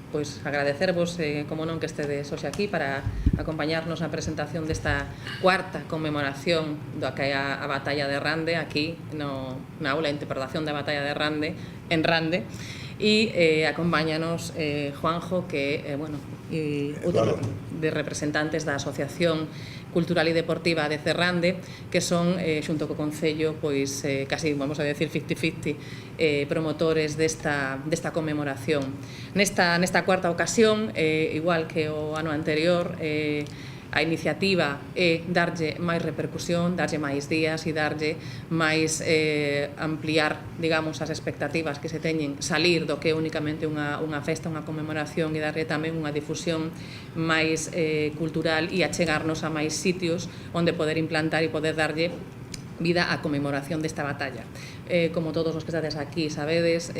Pois agradecervos, como non, que estedes hoxe aquí para acompañarnos na presentación desta cuarta conmemoración da que é a Batalla de Rande aquí na aula de interpretación da Batalla de Rande en Rande, e acompáñanos Juanjo, que é outro de representantes da Asociación Cultural e Deportiva de Cerrande, que son, xunto co Concello, pois casi, vamos a decir, 50-50 promotores desta conmemoración. Nesta cuarta ocasión, igual que o ano anterior, a iniciativa é darlle máis repercusión, darlle máis días e darlle máis ampliar, digamos, as expectativas que se teñen, salir do que é únicamente unha festa, unha conmemoración, e darlle tamén unha difusión máis cultural e achegarnos a máis sitios onde poder implantar e poder darlle vida á conmemoración desta batalla. Como todos os que estades aquí sabedes,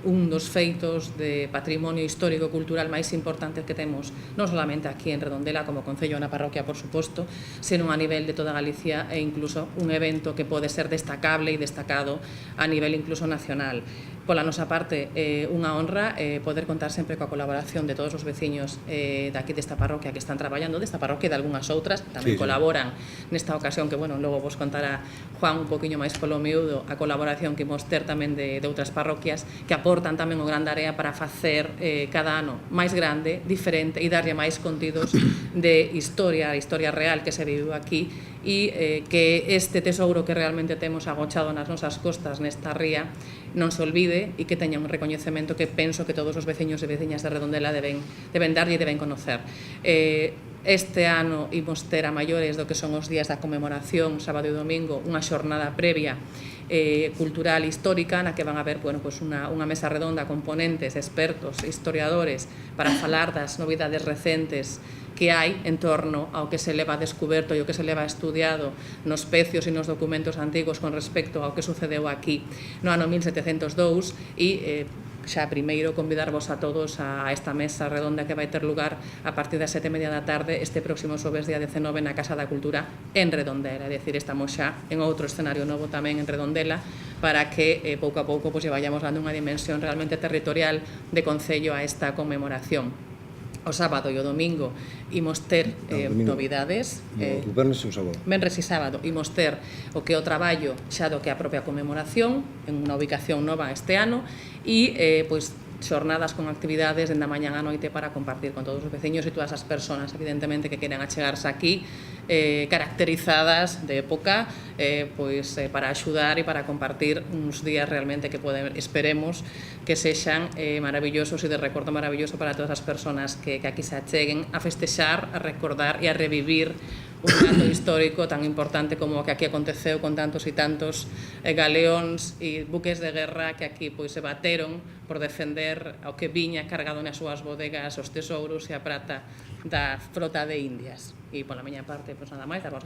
un dos feitos de patrimonio histórico cultural máis importantes que temos, non solamente aquí en Redondela como Concello na parroquia, por suposto, senón a nivel de toda Galicia, e incluso un evento que pode ser destacable e destacado a nivel incluso nacional. Pola nosa parte, unha honra poder contar sempre coa colaboración de todos os veciños daqui desta parroquia que están traballando, desta parroquia e de algunhas outras que tamén colaboran nesta ocasión, que, logo vos contará Juan un poquinho máis polo miúdo a colaboración que imos ter tamén de outras parroquias que aportan tamén o grande área para facer cada ano máis grande, diferente, e darlle máis contidos de historia, a historia real que se viviu aquí, e que este tesouro que realmente temos agochado nas nosas costas nesta ría non se olvide, e que teña un recoñecemento que penso que todos os veciños e veciñas de Redondela deben darlle e deben conocer. Este ano imos ter a maiores do que son os días da conmemoración, sábado e domingo, unha xornada previa cultural histórica na que van a haber unha mesa redonda con ponentes, expertos, historiadores para falar das novidades recentes que hai en torno ao que se leva descuberto e o que se leva estudiado nos pecios e nos documentos antigos con respecto ao que sucedeu aquí no ano 1702, e xa primeiro convidarvos a todos a esta mesa redonda que vai ter lugar a partir das 7:30 da tarde este próximo xoves día 19 na Casa da Cultura en Redondela. É dicir, estamos xa en outro escenario novo tamén en Redondela para que pouco a pouco lle vayamos dando unha dimensión realmente territorial de Concello a esta conmemoración. O sábado e o domingo imos ter novidades. O venres e o sábado. Venres e sábado imos ter o que é o traballo xa do que é a propia conmemoración en unha ubicación nova este ano, e xornadas con actividades dende a mañá á noite para compartir con todos os veciños e todas as persoas, evidentemente, que queran achegarse aquí, caracterizadas de época, para axudar e para compartir uns días realmente que esperemos que sexan maravillosos e de recordo maravilloso para todas as persoas que aquí se acheguen a festexar, a recordar e a revivir un acto histórico tan importante como o que aquí aconteceu con tantos e tantos galeóns e buques de guerra que aquí se bateron por defender ao que viña cargado nas súas bodegas os tesouros e a prata da frota de Indias. E pola miña parte, nada máis,